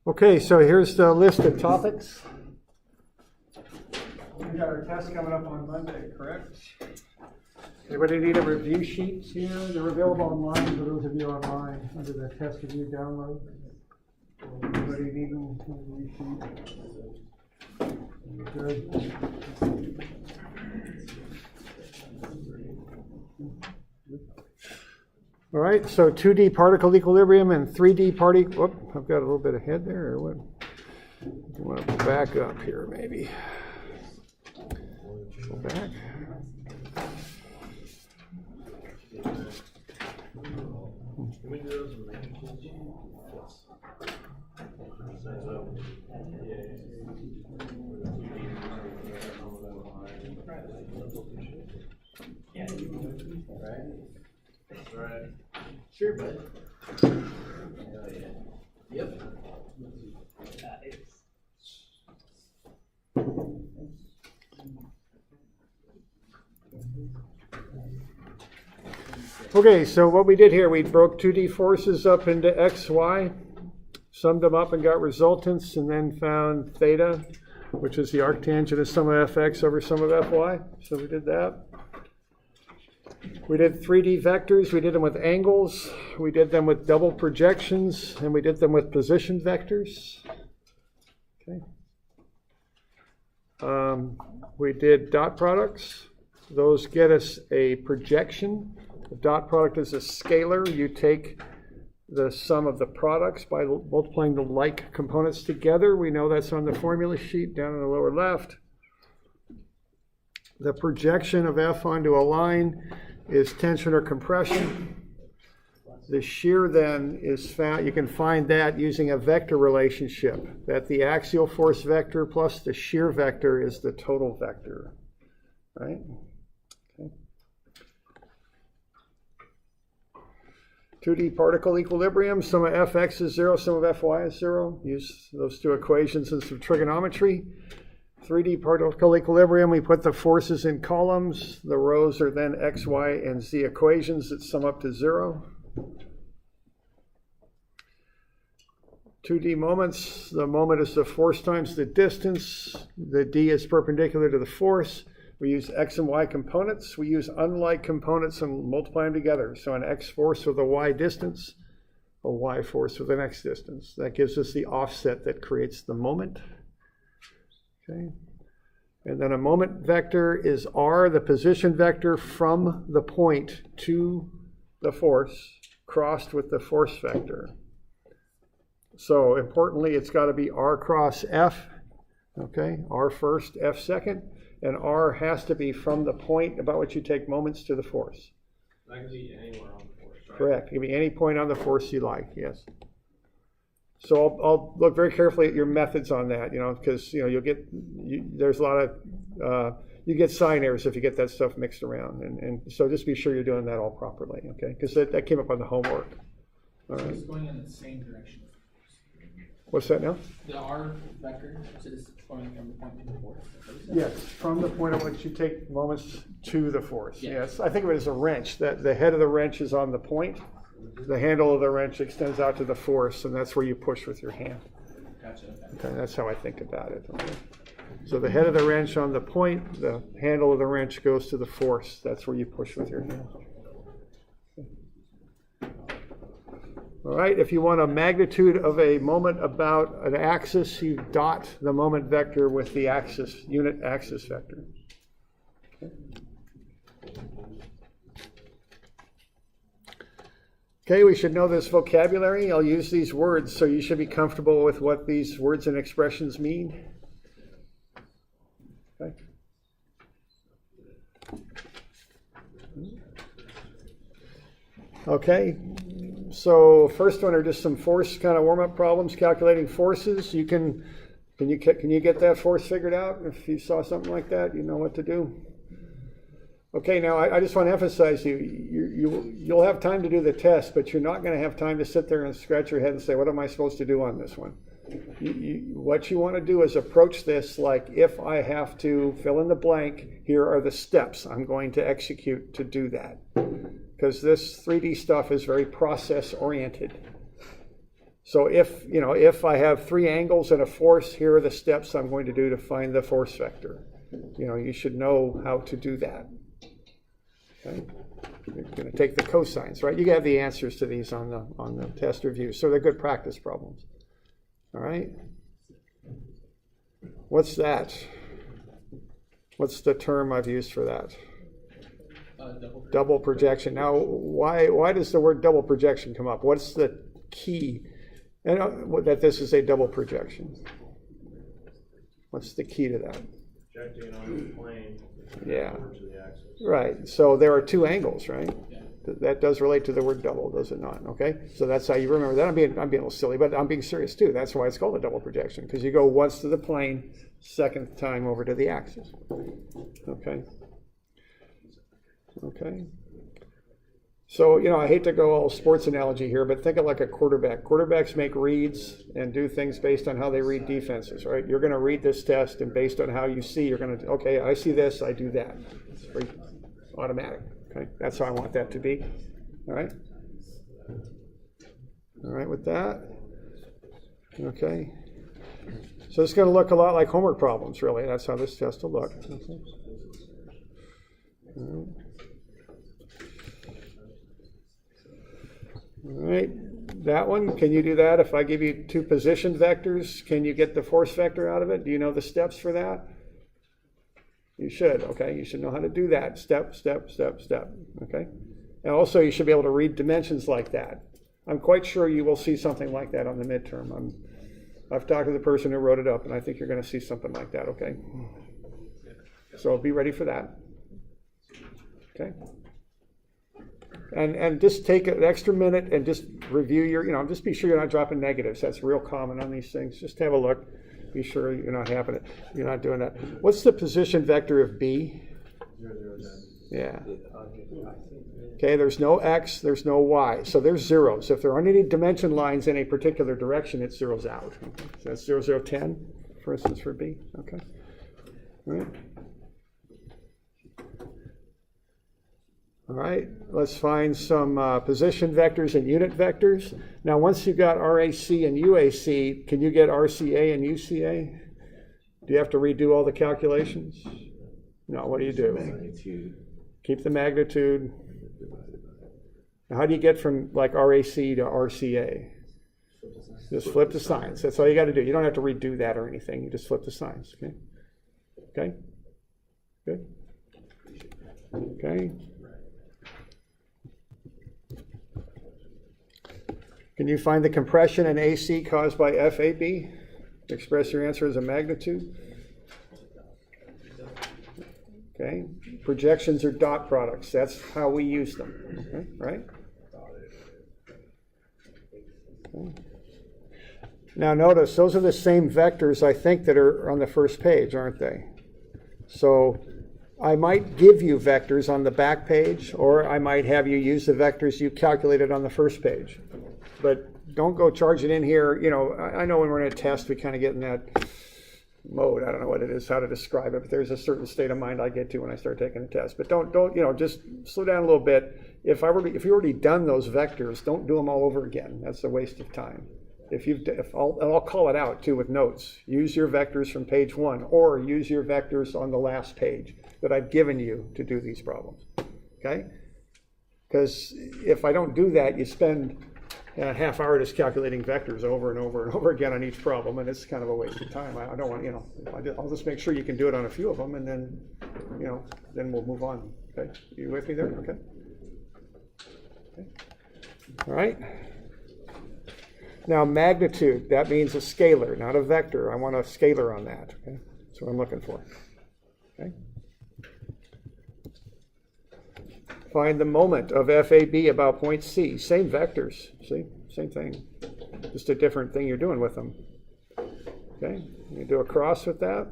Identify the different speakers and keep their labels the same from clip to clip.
Speaker 1: Okay, so here's the list of topics. We got our test coming up on Monday, correct? Anybody need a review sheet here? They're available online for those of you online under the test review download. Anybody need a review sheet? Good. All right, so 2D particle equilibrium and 3D particle. Whoop, I've got a little bit ahead there, or what? I want to back up here, maybe. Go back.
Speaker 2: Right. Sure, bud. Yep.
Speaker 1: Okay, so what we did here, we broke 2D forces up into x, y, summed them up and got resultants, and then found theta, which is the arctangent of sum of fx over sum of fy. So we did that. We did 3D vectors. We did them with angles. We did them with double projections, and we did them with position vectors. Okay. We did dot products. Those get us a projection. The dot product is a scalar. You take the sum of the products by multiplying the like components together. We know that's on the formula sheet down in the lower left. The projection of F onto a line is tension or compression. The shear then is found, you can find that using a vector relationship, that the axial force vector plus the shear vector is the total vector, right? Okay. 2D particle equilibrium, sum of fx is 0, sum of fy is 0. Use those two equations in some trigonometry. 3D particle equilibrium, we put the forces in columns. The rows are then x, y, and z equations that sum up to 0. 2D moments, the moment is the force times the distance. The d is perpendicular to the force. We use x and y components. We use unlike components and multiply them together. So an x force with a y distance, a y force with an x distance. That gives us the offset that creates the moment. Okay. And then a moment vector is r, the position vector from the point to the force, crossed with the force vector. So importantly, it's got to be r cross f, okay? R first, f second, and r has to be from the point about which you take moments to the force.
Speaker 2: That can be anywhere on the force, right?
Speaker 1: Correct. It can be any point on the force you like, yes. So I'll look very carefully at your methods on that, because you'll get there's a lot of you get sign errors if you get that stuff mixed around, and so just be sure you're doing that all properly, okay? Because that came up on the homework. All right.
Speaker 3: It's going in the same direction.
Speaker 1: What's that now?
Speaker 3: The r vector, so this is going from the point to the force.
Speaker 1: Yes, from the point at which you take moments to the force.
Speaker 3: Yeah.
Speaker 1: Yes, I think of it as a wrench. That the head of the wrench is on the point. The handle of the wrench extends out to the force, and that's where you push with your hand.
Speaker 3: Gotcha.
Speaker 1: Okay, that's how I think about it. Okay. So the head of the wrench on the point, the handle of the wrench goes to the force. That's where you push with your hand. Okay. All right, if you want a magnitude of a moment about an axis, you dot the moment vector with the axis, unit axis vector. Okay. Okay, we should know this vocabulary. I'll use these words, so you should be comfortable with what these words and expressions mean. Okay. Okay, so first one are just some force kind of warm-up problems, calculating forces. Can you get that force figured out? If you saw something like that, you know what to do. Okay, now I just want to emphasize you'll have time to do the test, but you're not going to have time to sit there and scratch your head and say, what am I supposed to do on this one? What you want to do is approach this like, if I have to fill in the blank, here are the steps I'm going to execute to do that. because this 3D stuff is very process oriented. So if I have three angles and a force, here are the steps I'm going to do to find the force vector. You should know how to do that. Okay? You're going to take the cosines, right? You have the answers to these on the test review, so they're good practice problems. All right? What's that? What's the term I've used for that? Double projection. Now, why does the word double projection come up? What's the key that this is a double projection? What's the key to that?
Speaker 2: Projecting on the plane.
Speaker 1: Yeah.
Speaker 2: Over to the axis.
Speaker 1: Right. So there are two angles, right? Yeah. That does relate to the word double, does it not? Okay. So that's how you remember that. I'm being a little silly, but I'm being serious too. That's why it's called a double projection, because you go once to the plane, second time over to the axis. Okay. Okay. So, I hate to go all sports analogy here, but think of like a quarterback. Quarterbacks make reads and do things based on how they read defenses, right? You're going to read this test, and based on how you see, you're going to, okay, I see this, I do that. It's very automatic, okay? That's how I want that to be, all right? All right with that? Okay. So it's going to look a lot like homework problems, really. That's how this test will look. Okay. All right. All right, that one, can you do that? If I give you two position vectors, can you get the force vector out of it? Do you know the steps for that? You should, okay? You should know how to do that. Step, step, step, step, okay? And also, you should be able to read dimensions like that. I'm quite sure you will see something like that on the midterm. I've talked to the person who wrote it up, and I think you're going to see something like that, okay? So be ready for that, okay? And just take an extra minute and just review your, just be sure you're not dropping negatives. That's real common on these things. Just have a look. Be sure you're not doing that. What's the position vector of B?
Speaker 2: 0, 0, 10.
Speaker 1: Yeah. Okay, there's no X, there's no Y. So there's zeros. If there aren't any dimension lines in a particular direction, it zeroes out. Okay. So that's 0, 0, 10, for instance, for B. Okay. All right. All right, let's find some position vectors and unit vectors. Now, once you've got RAC and UAC, can you get RCA and UCA? Do you have to redo all the calculations? No, what do you do?
Speaker 4: Magnitude.
Speaker 1: Keep the magnitude. Now, how do you get from like RAC to RCA? Just flip the signs. That's all you got to do. You don't have to redo that or anything. You just flip the signs, okay? Okay? Good? Okay. Can you find the compression in AC caused by FAB? Express your answer as a magnitude. Okay. Projections are dot products. That's how we use them. Okay. Right? Okay. Now notice, those are the same vectors, I think, that are on the first page, aren't they? So I might give you vectors on the back page, or I might have you use the vectors you calculated on the first page. But don't go charging in here. I know when we're in a test, we kind of get in that mode. I don't know what it is, how to describe it, but there's a certain state of mind I get to when I start taking a test. But don't just slow down a little bit. If you've already done those vectors, don't do them all over again. That's a waste of time. I'll call it out too with notes. Use your vectors from page 1, or use your vectors on the last page that I've given you to do these problems. Okay? Because if I don't do that, you spend a half hour just calculating vectors over and over and over again on each problem, and it's kind of a waste of time. I don't want, I'll just make sure you can do it on a few of them, and then, then we'll move on. Okay, you with me there? Okay. All right. Now magnitude, that means a scalar, not a vector. I want a scalar on that. Okay, that's what I'm looking for. Okay. Find the moment of FAB about point C. Same vectors, see? Same thing. Just a different thing you're doing with them. Okay? You do a cross with that.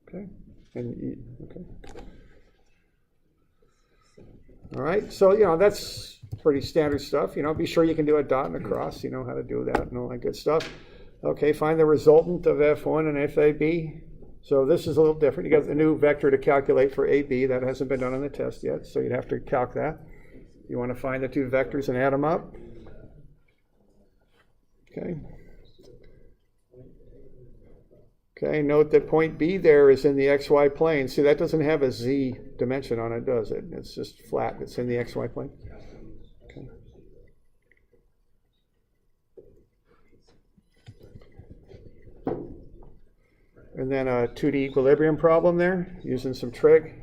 Speaker 1: Okay? Okay. All right, so, that's pretty standard stuff. Be sure you can do a dot and a cross. You know how to do that and all that good stuff. Okay, find the resultant of F1 and FAB. So this is a little different. You got the new vector to calculate for AB. That hasn't been done on the test yet, so you'd have to calc that. You want to find the two vectors and add them up. Okay. Okay, note that point B there is in the xy plane. See, that doesn't have a z dimension on it, does it? It's just flat. It's in the xy plane. Okay. And then a 2D equilibrium problem there, using some trig.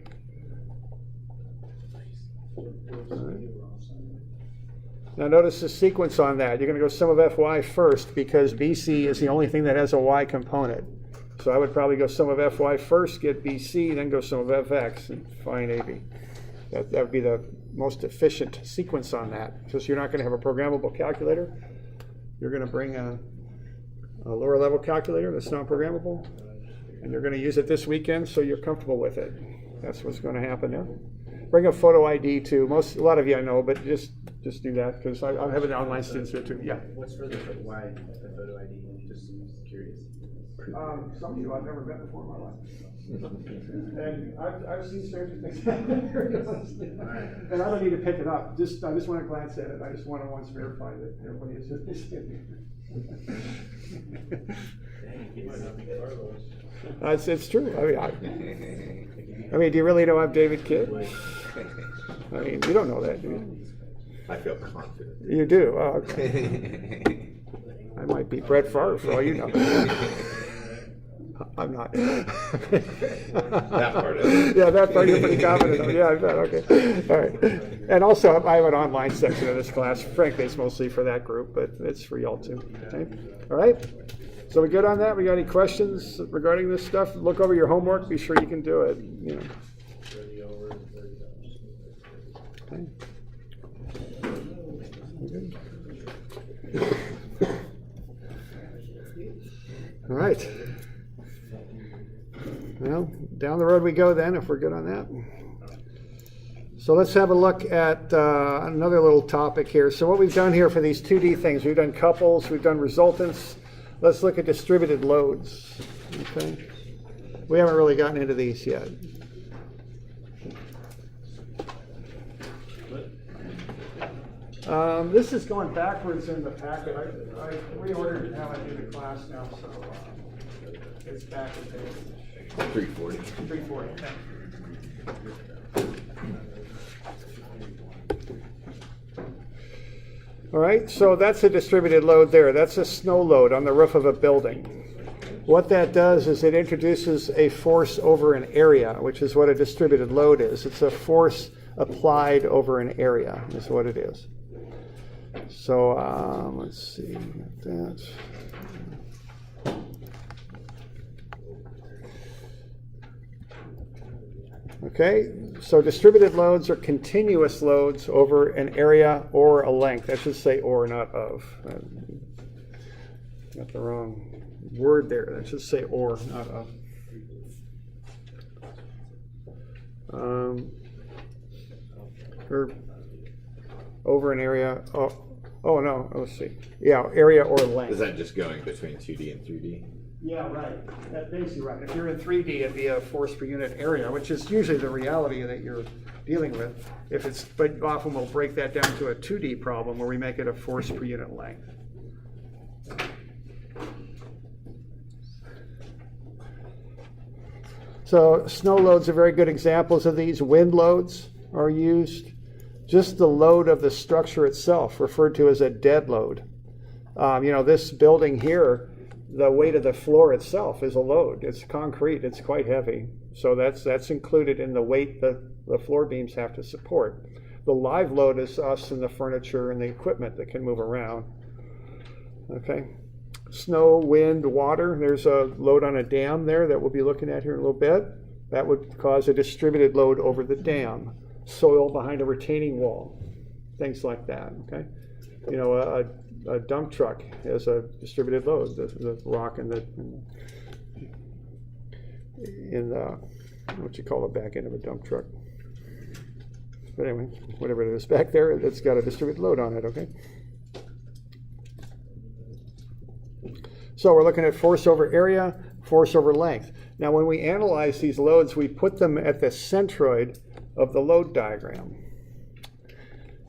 Speaker 1: Now notice the sequence on that. You're going to go sum of Fy first because BC is the only thing that has a y component. So I would probably go sum of Fy first, get BC, then go sum of Fx and find AB. That would be the most efficient sequence on that, because you're not going to have a programmable calculator. You're going to bring a lower level calculator that's not programmable, and you're going to use it this weekend so you're comfortable with it. That's what's going to happen there. Bring a photo ID too. A lot of you I know, but just do that, because I'm having online students here too. Yeah.
Speaker 4: What's further, why the photo ID? Just curious.
Speaker 1: Some of you I've never met before in my life. And I've seen stranger things happen, and I don't need to pick it up. I just want to glance at it. I just want to once verify that everybody is
Speaker 2: You might not be Carlos.
Speaker 1: It's true. I mean, do you really know I'm David Kidd? I mean, you don't know that, do you?
Speaker 5: I feel confident.
Speaker 1: You do? Oh, okay. I might be Brett Favre for all you know. I'm not.
Speaker 5: That part of it.
Speaker 1: Yeah, that part you're pretty confident on. Yeah, I bet. Okay. All right. And also, I have an online section of this class. Frankly, it's mostly for that group, but it's for y'all too. Okay. All right. So we good on that? We got any questions regarding this stuff? Look over your homework. Be sure you can do it. You know.
Speaker 2: 30 over, 30
Speaker 1: Okay. All right. Well, down the road we go then, if we're good on that. So let's have a look at another little topic here. So what we've done here for these 2D things, we've done couples, we've done resultants. Let's look at distributed loads. Okay. We haven't really gotten into these yet. This is going backwards in the packet. I reordered how I do the class now, so it's back at page
Speaker 5: 340.
Speaker 1: 340. All right, so that's a distributed load there. That's a snow load on the roof of a building. What that does is it introduces a force over an area, which is what a distributed load is. It's a force applied over an area, is what it is. So let's see that. Okay, so distributed loads are continuous loads over an area or a length. I should say or, not of. Got the wrong word there. That should say or, not of. Or over an area. Oh no. Let's see. Yeah, area or length.
Speaker 5: Is that just going between 2D and 3D?
Speaker 1: Yeah, right. That's basically right. If you're in 3D, it'd be a force per unit area, which is usually the reality that you're dealing with. But often we'll break that down to a 2D problem where we make it a force per unit length. So snow loads are very good examples of these. Wind loads are used. Just the load of the structure itself, referred to as a dead load. This building here, the weight of the floor itself is a load. It's concrete. It's quite heavy. So that's included in the weight that the floor beams have to support. The live load is us and the furniture and the equipment that can move around. Okay. Snow, wind, water. There's a load on a dam there that we'll be looking at here in a little bit. That would cause a distributed load over the dam. Soil behind a retaining wall. Things like that. Okay. A dump truck has a distributed load, the rock in the what you call the back end of a dump truck. But anyway, whatever it is back there, it's got a distributed load on it, okay? So we're looking at force over area, force over length. Now when we analyze these loads, we put them at the centroid of the load diagram.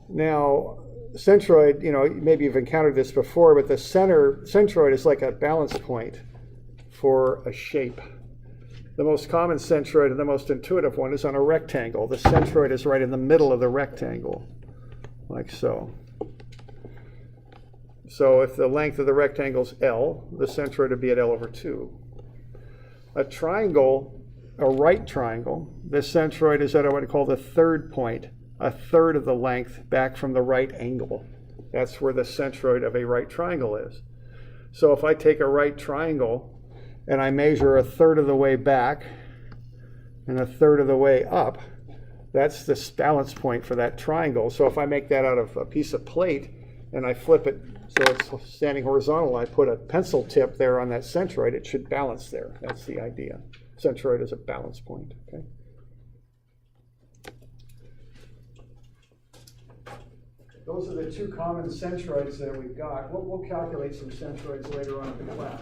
Speaker 1: Now, centroid, maybe you've encountered this before, but the centroid is like a balance point for a shape. The most common centroid and the most intuitive one is on a rectangle. The centroid is right in the middle of the rectangle, like so. So if the length of the rectangle is L, the centroid would be at L over 2. A triangle, a right triangle, the centroid is at what I call the third point, a third of the length back from the right angle. That's where the centroid of a right triangle is. So if I take a right triangle and I measure a third of the way back and a third of the way up, that's the balance point for that triangle. So if I make that out of a piece of plate and I flip it so it's standing horizontal, I put a pencil tip there on that centroid, it should balance there. That's the idea. Centroid is a balance point. Okay. Those are the two common centroids that we've got. We'll calculate some centroids later on in the class.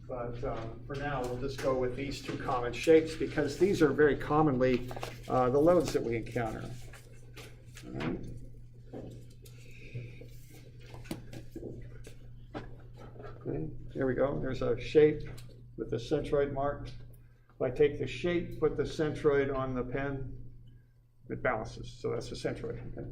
Speaker 1: But for now, we'll just go with these two common shapes because these are very commonly the loads that we encounter. All right. Okay, here we go. There's a shape with the centroid marked. If I take the shape, put the centroid on the pen, it balances. So that's the centroid. Okay.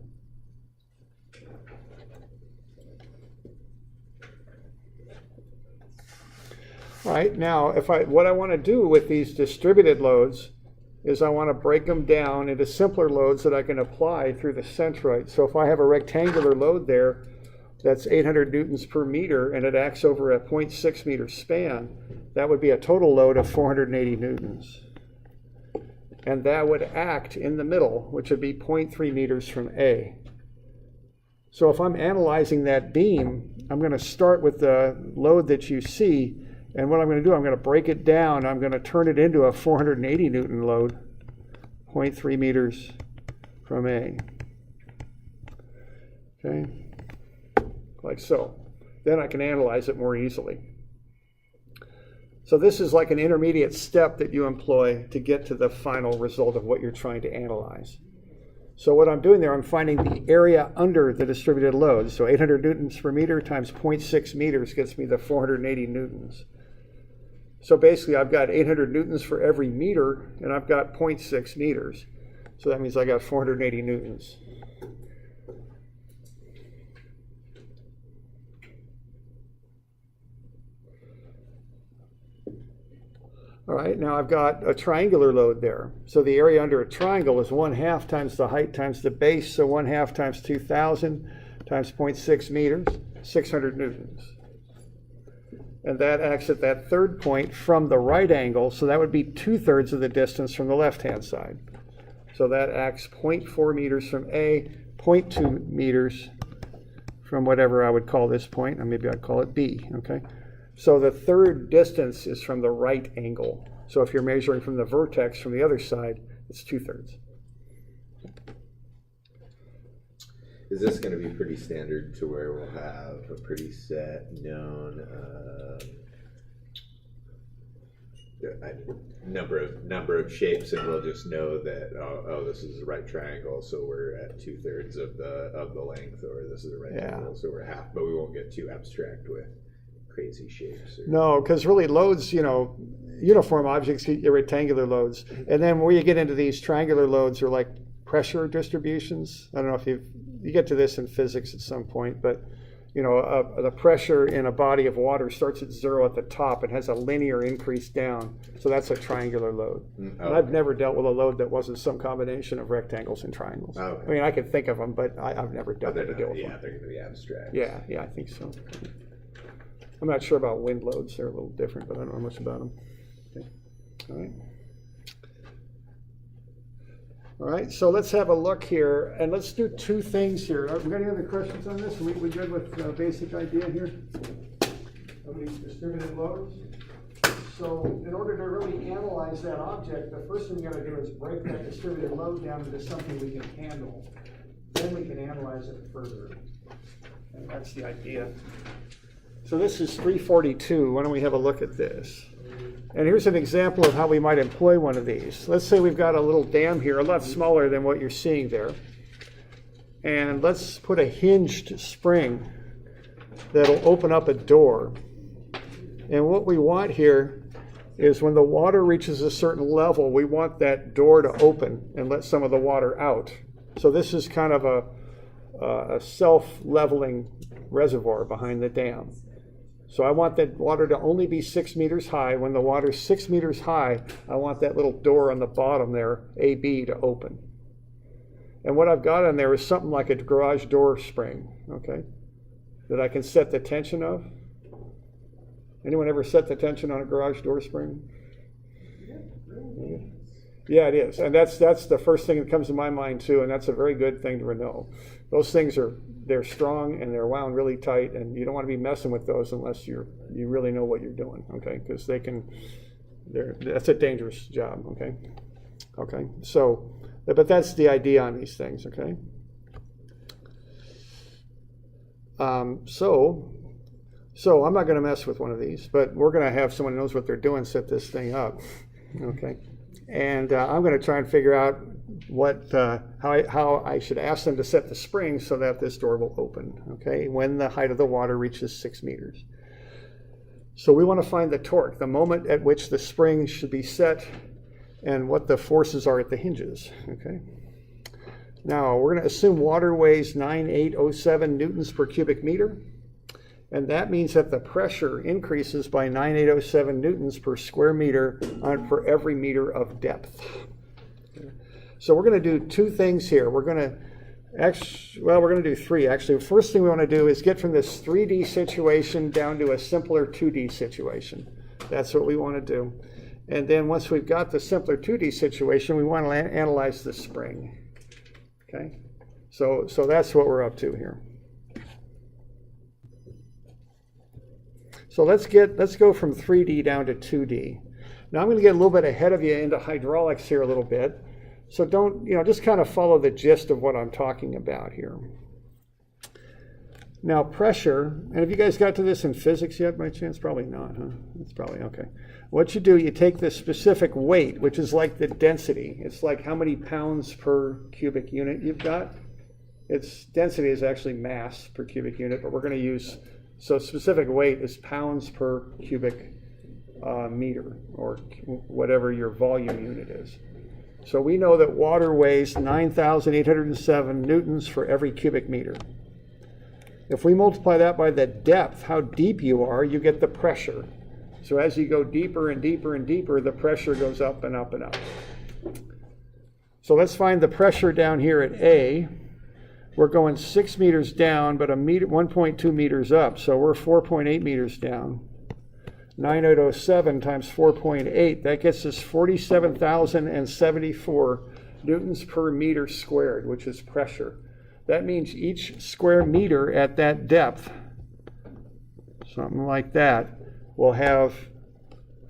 Speaker 1: All right, now what I want to do with these distributed loads is I want to break them down into simpler loads that I can apply through the centroid. So if I have a rectangular load there that's 800 newtons per meter and it acts over a 0.6 meter span, that would be a total load of 480 newtons. And that would act in the middle, which would be 0.3 meters from A. So if I'm analyzing that beam, I'm going to start with the load that you see, and what I'm going to do, I'm going to break it down. I'm going to turn it into a 480 newton load, 0.3 meters from A. Okay, like so. Then I can analyze it more easily. So this is like an intermediate step that you employ to get to the final result of what you're trying to analyze. So what I'm doing there, I'm finding the area under the distributed load. So 800 newtons per meter times 0.6 meters gets me the 480 newtons. So basically I've got 800 newtons for every meter and I've got 0.6 meters. So that means I got 480 newtons. All right, now I've got a triangular load there. So the area under a triangle is 1/2 times the height times the base. So 1/2 times 2,000 times 0.6 meters, 600 newtons. And that acts at that third point from the right angle. So that would be 2/3 of the distance from the left-hand side. So that acts 0.4 meters from A, 0.2 meters from whatever I would call this point, or maybe I'd call it B, okay? So the third distance is from the right angle. So if you're measuring from the vertex from the other side, it's 2/3.
Speaker 5: Is this going to be pretty standard to where we'll have a pretty set known number of shapes, and we'll just know that oh this is a right triangle, so we're at 2/3 of the length, or this is a right triangle, so we're half, but we won't get too abstract with crazy shapes.
Speaker 1: No, because really loads, uniform objects, your rectangular loads. And then where you get into these triangular loads are like pressure distributions. I don't know if you get to this in physics at some point, but the pressure in a body of water starts at 0 at the top and has a linear increase down. So that's a triangular load. And I've never dealt with a load that wasn't some combination of rectangles and triangles. I mean, I can think of them, but I've never dealt with them.
Speaker 5: Yeah, they're going to be abstract.
Speaker 1: Yeah, I think so. I'm not sure about wind loads. They're a little different, but I don't know much about them. Okay. All right. All right, so let's have a look here, and let's do two things here. Have we got any other questions on this? We good with the basic idea here of these distributed loads? So in order to really analyze that object, the first thing we got to do is break that distributed load down into something we can handle. Then we can analyze it further. And that's the idea. So this is 342. Why don't we have a look at this? And here's an example of how we might employ one of these. Let's say we've got a little dam here, a lot smaller than what you're seeing there. and let's put a hinged spring that'll open up a door. And what we want here is when the water reaches a certain level, we want that door to open and let some of the water out. So this is kind of a self-leveling reservoir behind the dam. So I want that water to only be 6 meters high. When the water's 6 meters high, I want that little door on the bottom there, AB, to open. And what I've got on there is something like a garage door spring, okay, that I can set the tension of. Anyone ever set the tension on a garage door spring? Yeah, it is. And that's the first thing that comes to my mind too, and that's a very good thing to know. Those things they're strong and they're wound really tight, and you don't want to be messing with those unless you really know what you're doing, okay? Because that's a dangerous job, okay? Okay, so, but that's the idea on these things, okay? So I'm not going to mess with one of these, but we're going to have someone who knows what they're doing set this thing up, okay? And I'm going to try and figure out how I should ask them to set the spring so that this door will open, okay, when the height of the water reaches 6 meters. So we want to find the torque, the moment at which the spring should be set, and what the forces are at the hinges, okay? Now, we're going to assume water weighs 9807 newtons per cubic meter, and that means that the pressure increases by 9807 newtons per square meter for every meter of depth. So we're going to do two things here. We're going to do three, actually. The first thing we want to do is get from this 3D situation down to a simpler 2D situation. That's what we want to do. And then once we've got the simpler 2D situation, we want to analyze the spring. Okay? So that's what we're up to here. So let's go from 3D down to 2D. Now I'm going to get a little bit ahead of you into hydraulics here a little bit. So don't, just kind of follow the gist of what I'm talking about here. Now pressure, and have you guys got to this in physics yet by chance? Probably not, huh? It's probably okay. What you do, you take the specific weight, which is like the density. It's like how many pounds per cubic unit you've got. Its density is actually mass per cubic unit, but we're going to use, so specific weight is pounds per cubic meter, or whatever your volume unit is. So we know that water weighs 9,807 newtons for every cubic meter. If we multiply that by the depth, how deep you are, you get the pressure. So as you go deeper and deeper and deeper, the pressure goes up and up and up. So let's find the pressure down here at A. We're going 6 meters down, but 1.2 meters up, so we're 4.8 meters down. 9807 times 4.8, that gets us 47,074 newtons per meter squared, which is pressure. That means each square meter at that depth, something like that, will have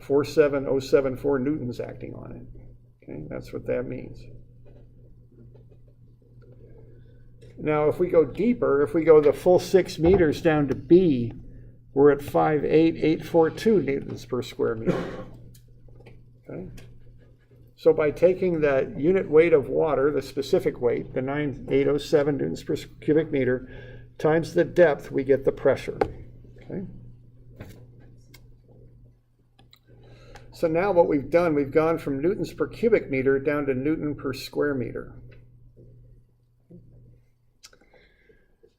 Speaker 1: 47,074 newtons acting on it. Okay, that's what that means. Now, if we go deeper, if we go the full 6 meters down to B, we're at 5,842 newtons per square meter. Okay? So by taking the unit weight of water, the specific weight, the 9,807 newtons per cubic meter, times the depth, we get the pressure. Okay? So now what we've done, we've gone from newtons per cubic meter down to Newton per square meter.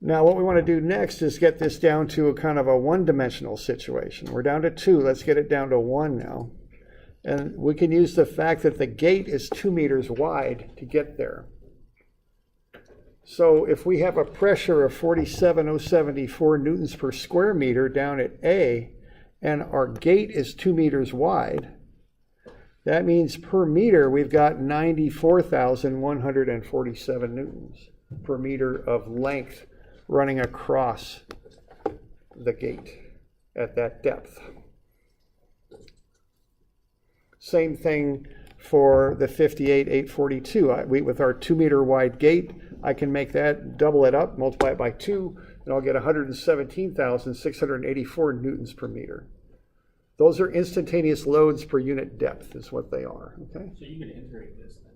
Speaker 1: Now what we want to do next is get this down to a kind of a one-dimensional situation. We're down to 2, let's get it down to 1 now. And we can use the fact that the gate is 2 meters wide to get there. So if we have a pressure of 47,074 newtons per square meter down at A, and our gate is 2 meters wide, that means per meter we've got 94,147 newtons per meter of length running across the gate at that depth. Same thing for the 58,842. With our 2 meter wide gate, I can make that, double it up, multiply it by 2, and I'll get 117,684 newtons per meter. Those are instantaneous loads per unit depth is what they are. Okay.
Speaker 3: So you can integrate this then?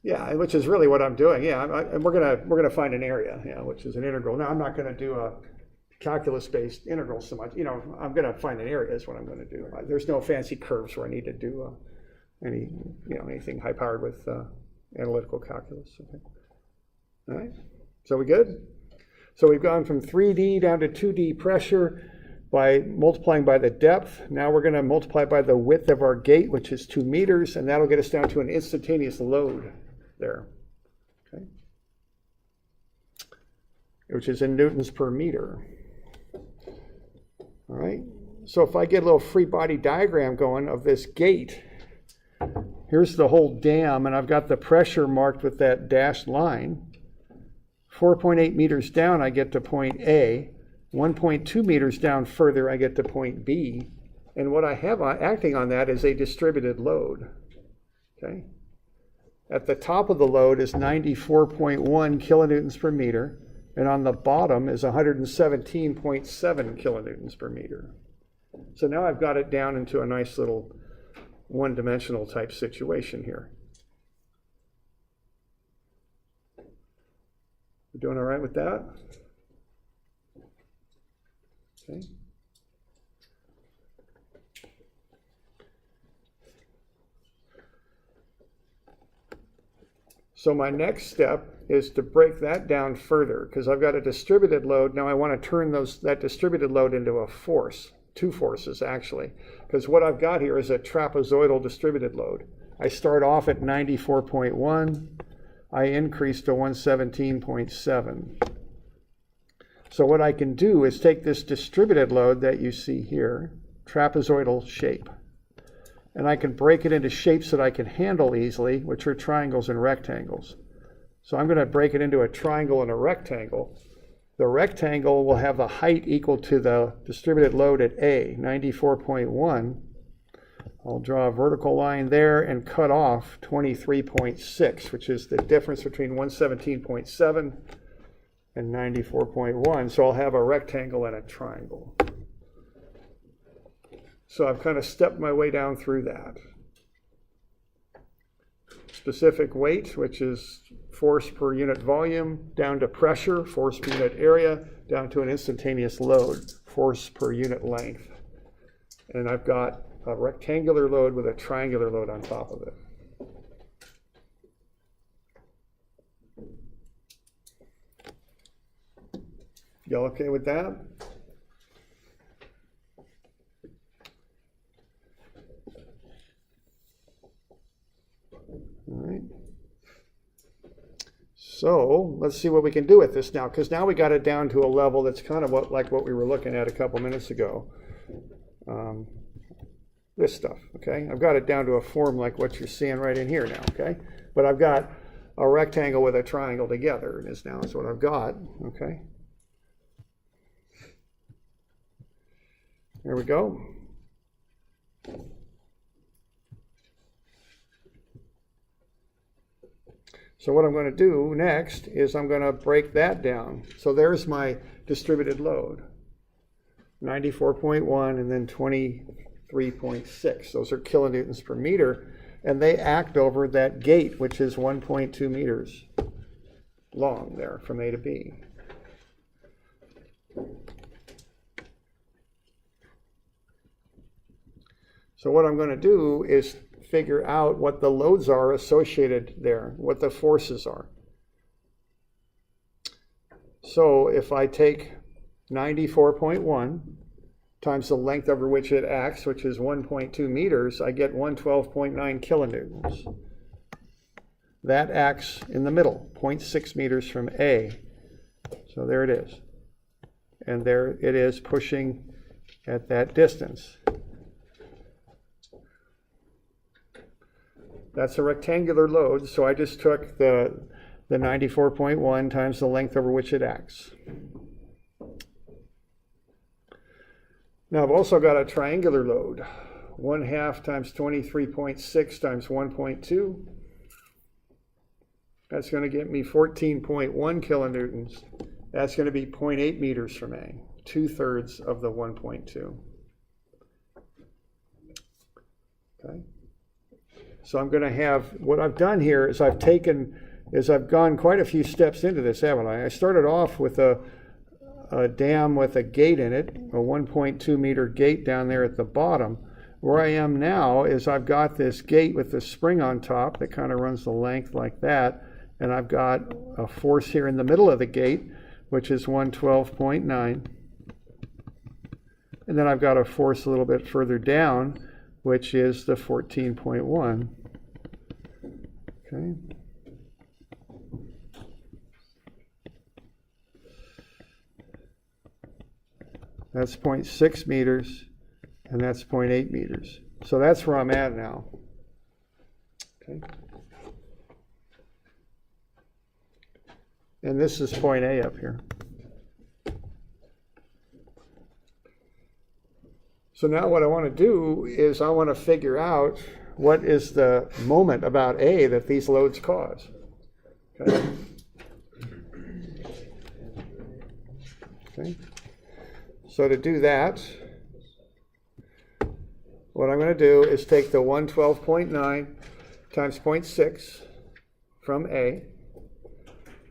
Speaker 1: Yeah, which is really what I'm doing. Yeah, and we're gonna find an area, yeah, which is an integral. Now I'm not gonna do a calculus-based integral so much. I'm gonna find an area is what I'm gonna do. There's no fancy curves where I need to do anything high powered with analytical calculus. Okay. All right. So we good? So we've gone from 3D down to 2D pressure by multiplying by the depth. Now we're going to multiply by the width of our gate, which is 2 meters, and that'll get us down to an instantaneous load there, okay, which is in newtons per meter. All right, so if I get a little free body diagram going of this gate, here's the whole dam, and I've got the pressure marked with that dashed line. 4.8 meters down, I get to point A. 1.2 meters down further, I get to point B. And what I have acting on that is a distributed load. Okay. At the top of the load is 94.1 kilonewtons per meter, and on the bottom is 117.7 kilonewtons per meter. So now I've got it down into a nice little one-dimensional type situation here. We're doing all right with that? Okay. So my next step is to break that down further because I've got a distributed load. Now I want to turn that distributed load into a force, 2 forces actually, because what I've got here is a trapezoidal distributed load. I start off at 94.1. I increase to 117.7. So what I can do is take this distributed load that you see here, trapezoidal shape, and I can break it into shapes that I can handle easily, which are triangles and rectangles. So I'm going to break it into a triangle and a rectangle. The rectangle will have the height equal to the distributed load at A, 94.1. I'll draw a vertical line there and cut off 23.6, which is the difference between 117.7 and 94.1. So I'll have a rectangle and a triangle. So I've kind of stepped my way down through that. Specific weight, which is force per unit volume, down to pressure, force per unit area, down to an instantaneous load, force per unit length. And I've got a rectangular load with a triangular load on top of it. Y'all okay with that? All right. So let's see what we can do with this now, because now we got it down to a level that's kind of like what we were looking at a couple minutes ago. This stuff, okay? I've got it down to a form like what you're seeing right in here now, okay? But I've got a rectangle with a triangle together, and this now is what I've got, okay? There we go. So what I'm going to do next is I'm going to break that down. So there's my distributed load, 94.1 and then 23.6. Those are kilonewtons per meter, and they act over that gate, which is 1.2 meters long there from A to B. So what I'm going to do is figure out what the loads are associated there, what the forces are. So if I take 94.1 times the length over which it acts, which is 1.2 meters, I get 112.9 kilonewtons. That acts in the middle, 0.6 meters from A. So there it is. And there it is pushing at that distance. That's a rectangular load, so I just took the 94.1 times the length over which it acts. Now I've also got a triangular load, 1/2 times 23.6 times 1.2. That's going to get me 14.1 kilonewtons. That's going to be 0.8 meters from A, 2/3 of the 1.2. Okay. So I'm going to have, what I've done here is I've gone quite a few steps into this, haven't I? I started off with a dam with a gate in it, a 1.2 meter gate down there at the bottom. Where I am now is I've got this gate with the spring on top that kind of runs the length like that, and I've got a force here in the middle of the gate, which is 112.9. And then I've got a force a little bit further down, which is the 14.1. Okay. That's 0.6 meters, and that's 0.8 meters. So that's where I'm at now. Okay. And this is point A up here. So now what I want to do is I want to figure out what is the moment about A that these loads cause. Okay. Okay. So to do that, what I'm going to do is take the 112.9 times 0.6 from A,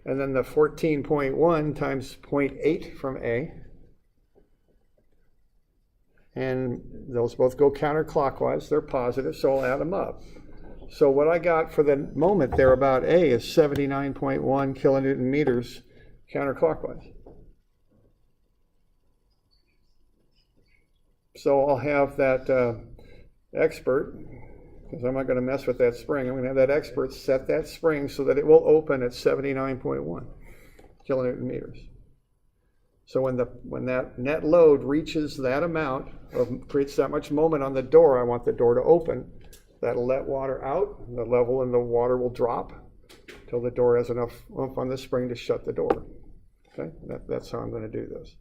Speaker 1: and then the 14.1 times 0.8 from A, and those both go counterclockwise. They're positive, so I'll add them up. So what I got for the moment there about A is 79.1 kilonewton meters counterclockwise. So I'll have that expert, because I'm not going to mess with that spring, I'm going to have that expert set that spring so that it will open at 79.1 kilonewton meters. So when that net load reaches that amount, or creates that much moment on the door, I want the door to open. That'll let water out, and the level in the water will drop until the door has enough oomph on the spring to shut the door. Okay, that's how I'm going to do this.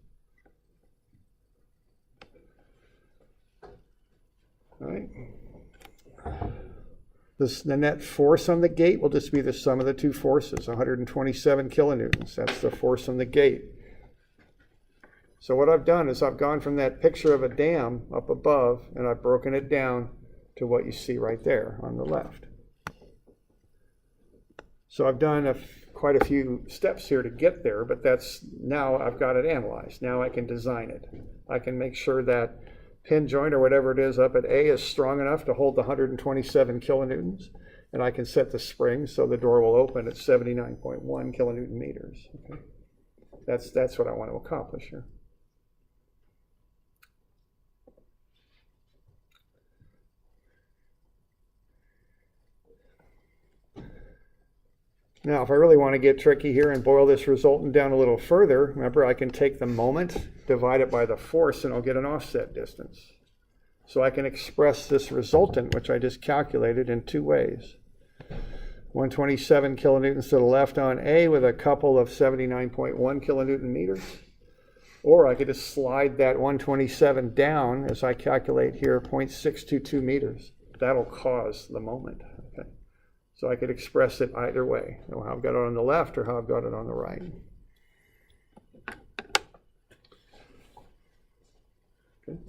Speaker 1: All right. The net force on the gate will just be the sum of the two forces, 127 kilonewtons. That's the force on the gate. So what I've done is I've gone from that picture of a dam up above, and I've broken it down to what you see right there on the left. So I've done quite a few steps here to get there, but now I've got it analyzed. Now I can design it. I can make sure that pin joint or whatever it is up at A is strong enough to hold the 127 kilonewtons, and I can set the spring so the door will open at 79.1 kilonewton meters. Okay. That's what I want to accomplish here. Now, if I really want to get tricky here and boil this resultant down a little further, remember I can take the moment, divide it by the force, and I'll get an offset distance. So I can express this resultant, which I just calculated, in two ways. 127 kilonewtons to the left on A with a couple of 79.1 kilonewton meters. Or I could just slide that 127 down, as I calculate here, 0.622 meters. That'll cause the moment. Okay. So I could express it either way, how I've got it on the left or how I've got it on the right. Okay.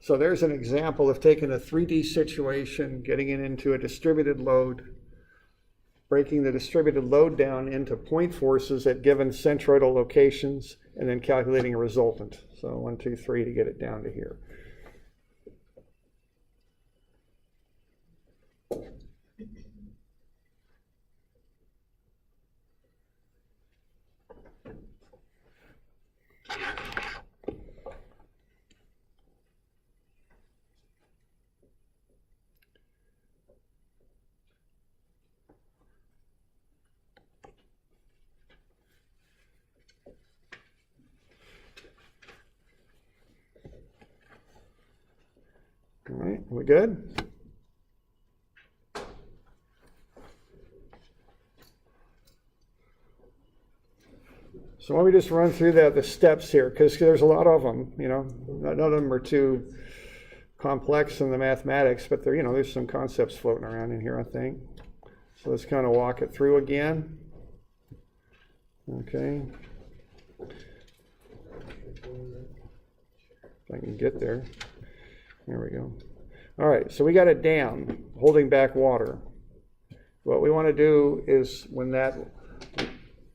Speaker 1: So there's an example of taking a 3D situation, getting it into a distributed load, breaking the distributed load down into point forces at given centroidal locations, and then calculating a resultant. So 1, 2, 3 to get it down to here. All right, we good? So let me just run through the steps here, because there's a lot of them, none of them are too complex in the mathematics, but there's some concepts floating around in here, I think. So let's kind of walk it through again. Okay. If I can get there. There we go. All right, so we got a dam holding back water. What we want to do is when that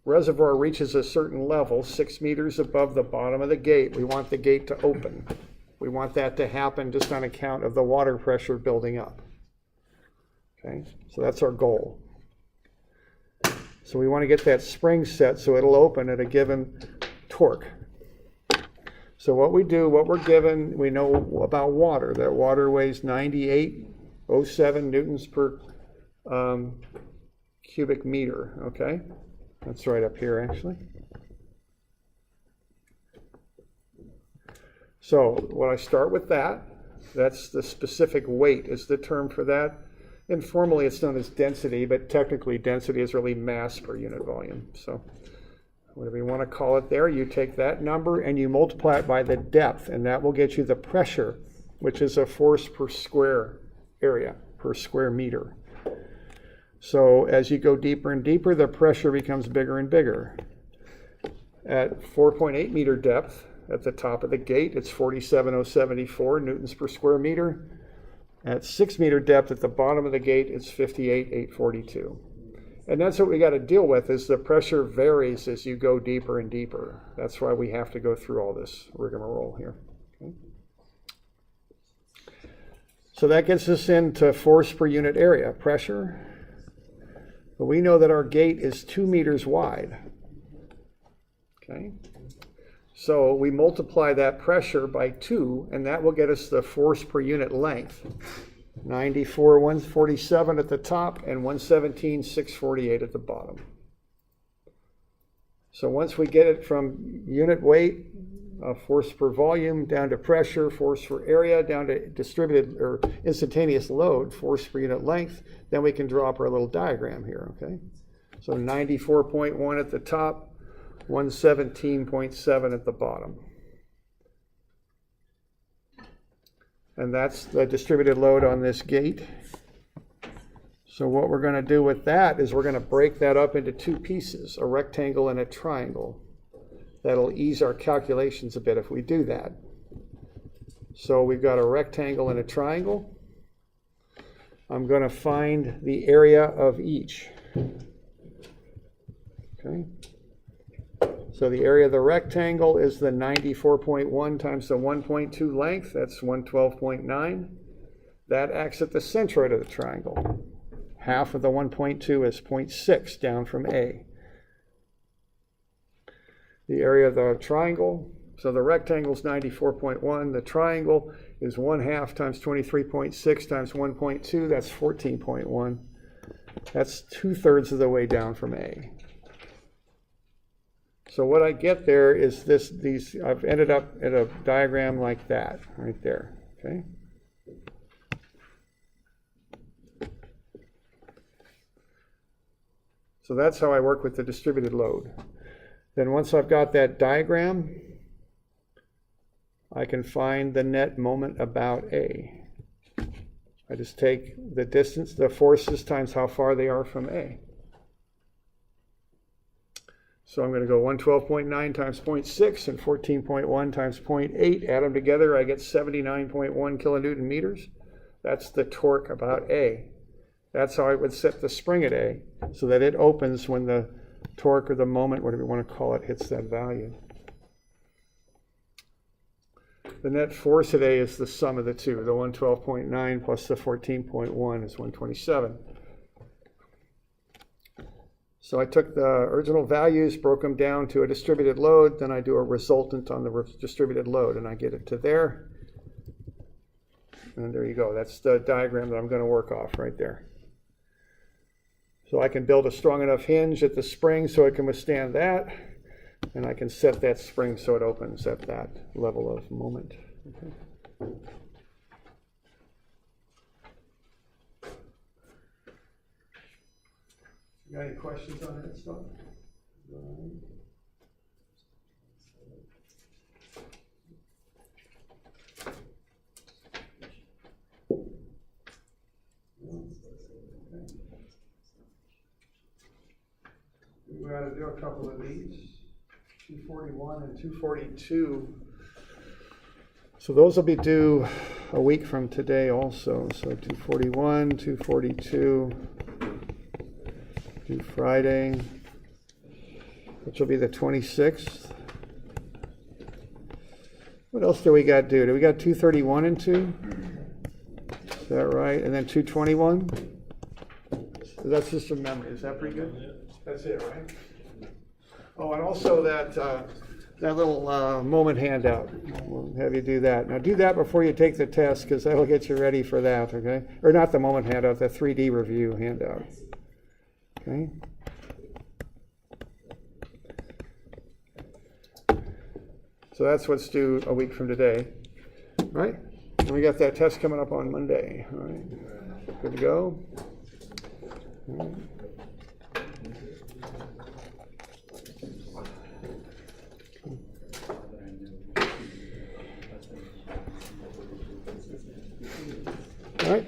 Speaker 1: reservoir reaches a certain level, 6 meters above the bottom of the gate, we want the gate to open. We want that to happen just on account of the water pressure building up. Okay, so that's our goal. So we want to get that spring set so it'll open at a given torque. So what we do, what we're given, we know about water. That water weighs 98.07 newtons per cubic meter, okay? That's right up here, actually. So when I start with that, that's the specific weight is the term for that. Informally, it's known as density, but technically density is really mass per unit volume. So whatever you want to call it there, you take that number and you multiply it by the depth, and that will get you the pressure, which is a force per square area, per square meter. So as you go deeper and deeper, the pressure becomes bigger and bigger. At 4.8 meter depth, at the top of the gate, it's 47,074 newtons per square meter. At 6 meter depth at the bottom of the gate, it's 58,842. And that's what we got to deal with, is the pressure varies as you go deeper and deeper. That's why we have to go through all this rigmarole here. Okay. So that gets us into force per unit area, pressure. But we know that our gate is 2 meters wide. Okay. So we multiply that pressure by 2, and that will get us the force per unit length. 94,147 at the top and 117,648 at the bottom. So once we get it from unit weight, force per volume, down to pressure, force for area, down to distributed or instantaneous load, force per unit length, then we can draw up our little diagram here, okay? So 94.1 at the top, 117.7 at the bottom. And that's the distributed load on this gate. So what we're going to do with that is we're going to break that up into 2 pieces, a rectangle and a triangle. That'll ease our calculations a bit if we do that. So we've got a rectangle and a triangle. I'm going to find the area of each. Okay. So the area of the rectangle is the 94.1 times the 1.2 length. That's 112.9. That acts at the centroid of the triangle. Half of the 1.2 is 0.6 down from A. The area of the triangle, so the rectangle is 94.1. The triangle is 1/2 times 23.6 times 1.2. That's 14.1. That's 2/3 of the way down from A. So what I get there is I've ended up in a diagram like that, right there, okay? So that's how I work with the distributed load. Then once I've got that diagram, I can find the net moment about A. I just take the distance, the forces times how far they are from A. So I'm going to go 112.9 times 0.6 and 14.1 times 0.8. Add them together, I get 79.1 kilonewton meters. That's the torque about A. That's how I would set the spring at A, so that it opens when the torque or the moment, whatever you want to call it, hits that value. The net force at A is the sum of the two. The 112.9 plus the 14.1 is 127. So I took the original values, broke them down to a distributed load, then I do a resultant on the distributed load, and I get it to there. And there you go. That's the diagram that I'm going to work off right there. So I can build a strong enough hinge at the spring so it can withstand that, and I can set that spring so it opens at that level of moment. Okay. You got any questions on that stuff? We got to do a couple of these, 241 and 242. So those will be due a week from today also. So 241, 242, due Friday, which will be the 26th. What else do we got due? Do we got 231 and 2? Is that right? And then 221? So that's just from memory. Is that pretty good? That's it, right? Oh, and also that little moment handout. We'll have you do that. Now do that before you take the test, because that'll get you ready for that, okay? Or not the moment handout, the 3D review handout. Okay? So that's what's due a week from today, right? And we got that test coming up on Monday, all right? Good to go? All right. All right.